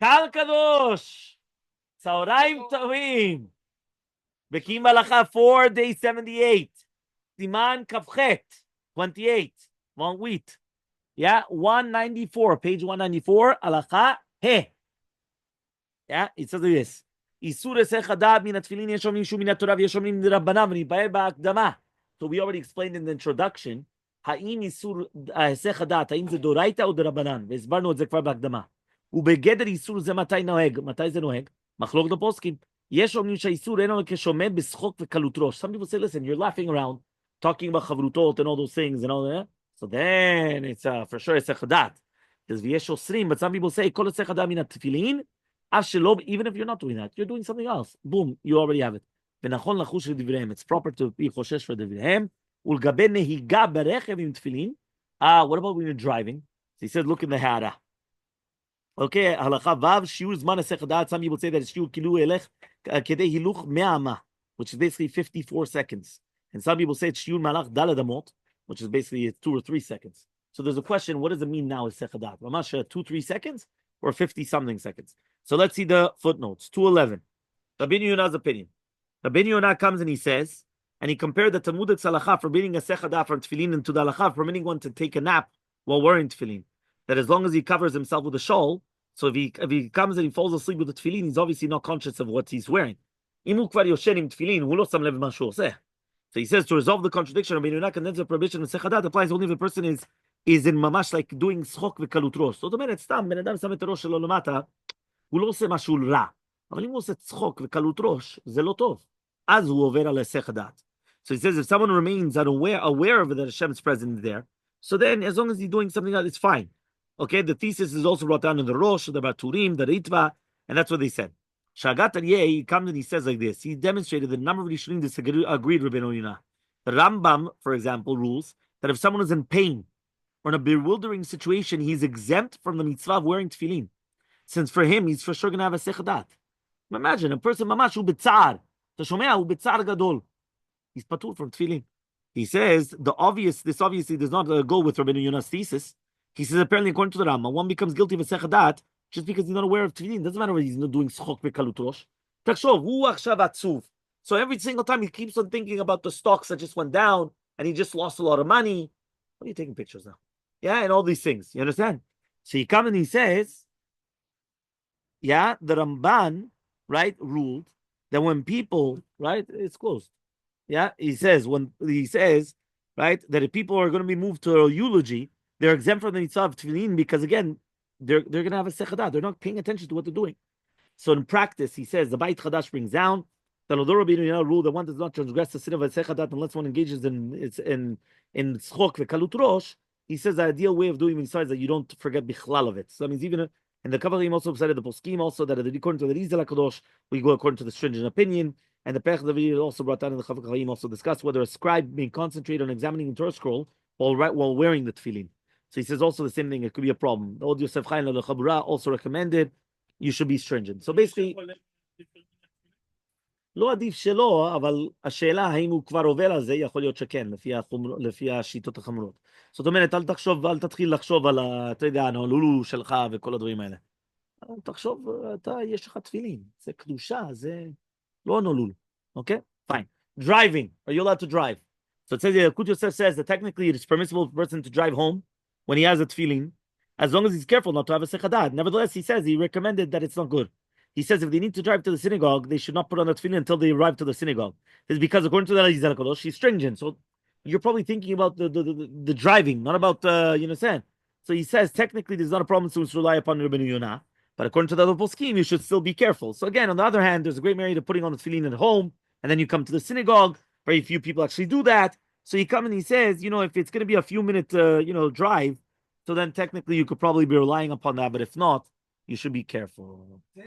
Kal Kadosh. Tzaorayim Tovim. Bekiim Bahalacha 4, day 78. Siman Kafchet 28. Long wheat. Yeah, 194, page 194. Halacha He. Yeah, it says like this. Isur esech hadad min atfilin yesh omrim shu min haTorah v'yesh omrim d'Rabbanan v'nitpael ba'akdama. So we already explained in the introduction. Ha'im isur esech hadad, ha'im ze doraita or d'Rabbanan. והסברנו את זה כבר בהקדמה. ובגדר איסור זה מתי נוהג? מתי זה נוהג? מחלוקת הפוסקים. יש אומרים שהאיסור אינו כשומע בשחוק וקלות ראש. Some people say, listen, you're laughing around, talking about חברותות and all those things and all that. So then it's for sure esech hadad. Because ויש אוסרים, but some people say, כל esech hadad מן התפילין, even if you're not doing that, you're doing something else. Boom, you already have it. It's proper to be חושש for דבריהם. ולגבי נהיגה ברכב עם תפילין. What about when you're driving? So he said, look in the hara. Okay, הלכה ו' שיעור זמן הסך הדעת. Some people say that it's שיעור כאילו ילך כדי הילוך 100 אמה, which is basically 54 seconds. And some people say it's שיעור מהלך ד' אמות, which is basically 2 or 3 seconds. So there's a question, what does it mean now, הסך הדעת? ממש 2-3 seconds or 50-something seconds? So let's see the footnotes. 211. Rabbi Yonah's opinion. Rabbi Yonah comes and he says, and he compared the Talmudic halacha forbidding a sechada from tefillin into the halacha permitting one to take a nap while wearing tefillin. That as long as he covers himself with a shawl, so if he comes and he falls asleep with the tefillin, he's obviously not conscious of what he's wearing. So he says to resolve the contradiction, Rabbi Yonah condemns the prohibition of sechada applies only if the person is in mamash like doing schok v'kalut rosh. זאת אומרת, סתם, בן אדם שם את הראש שלו למטה, הוא לא עושה משהו רע. אבל אם הוא עושה צחוק וקלות ראש, זה לא טוב. אז הוא עובר על היסח הדעת. So he says, if someone remains aware of it, that Hashem's present there, so then as long as he's doing something else, it's fine. Okay, the thesis is also brought down in the Rosh, the Baturim, the Ritva, and that's what they said. Shagat Aryeh, he comes and he says like this. He demonstrated that a number of Rishonim disagreed with Rabbi Yonah. The Rambam, for example, rules that if someone is in pain or in a bewildering situation, he's exempt from the mitzvah of wearing tefillin. Since for him, he's for sure going to have a sechadat. Imagine a person mamash hu b'tzar. Tashomea hu b'tzar gadol. He's patur from tefillin. He says this obviously does not go with Rabbi Yonah's thesis. He says apparently according to the Rambam, one becomes guilty of a sechadat just because he's not aware of tefillin. Doesn't matter whether he's not doing schok v'kalut rosh. Takshov hu achshav atzuv. So every single time he keeps on thinking about the stocks that just went down and he just lost a lot of money. What are you taking pictures now? Yeah, and all these things. You understand? So he comes and he says, yeah, the Ramban, right, ruled that when people, right, it's closed. Yeah, he says, right, that if people are going to be moved to a eulogy, they're exempt from the mitzvah of tefillin because, again, they're going to have a sechadah. They're not paying attention to what they're doing. So in practice, he says, the Beit Chadash brings down that although Rabbi Yonah ruled that one does not transgress the sin of a sechadah unless one engages in tzchok v'kalut rosh, he says the ideal way of doing mitzvah is that you don't forget bichlal of it. So that means even and the Kavalim also cited the poskim also that according to the Oziel HaKadosh, we go according to the stringent opinion. And the Pech David also brought down in the Kavalim also discussed whether a scribe may concentrate on examining the Torah scroll while wearing the tefillin. So he says also the same thing, it could be a problem. The Od Yosef Chaim Chabura also recommended you should be stringent. So basically, לא עדיף שלא, אבל השאלה האם הוא כבר עובר על זה, יכול להיות שכן, לפי השיטות החמורות. זאת אומרת, אל תתחיל לחשוב על, אתה יודע, הנולולו שלך וכל הדברים האלה. תחשוב, יש לך תפילין, זה קדושה, זה לא הנולול. Okay? Fine. Driving. Are you allowed to drive? So it says, Kut Yosef says that technically it is permissible for a person to drive home when he has a tefillin, as long as he's careful not to have a sechadat. Nevertheless, he says, he recommended that it's not good. He says if they need to drive to the synagogue, they should not put on the tefillin until they arrive to the synagogue. It's because according to the Oziel HaKadosh, he's stringent. So you're probably thinking about the driving, not about, you understand? So he says technically there's not a problem to rely upon Rabbi Yonah, but according to the other poskim, you should still be careful. So again, on the other hand, there's a great merit of putting on the tefillin at home, and then you come to the synagogue. Very few people actually do that. So he comes and he says, if it's going to be a few minute, drive, so then technically you could probably be relying upon that. But if not, you should be careful.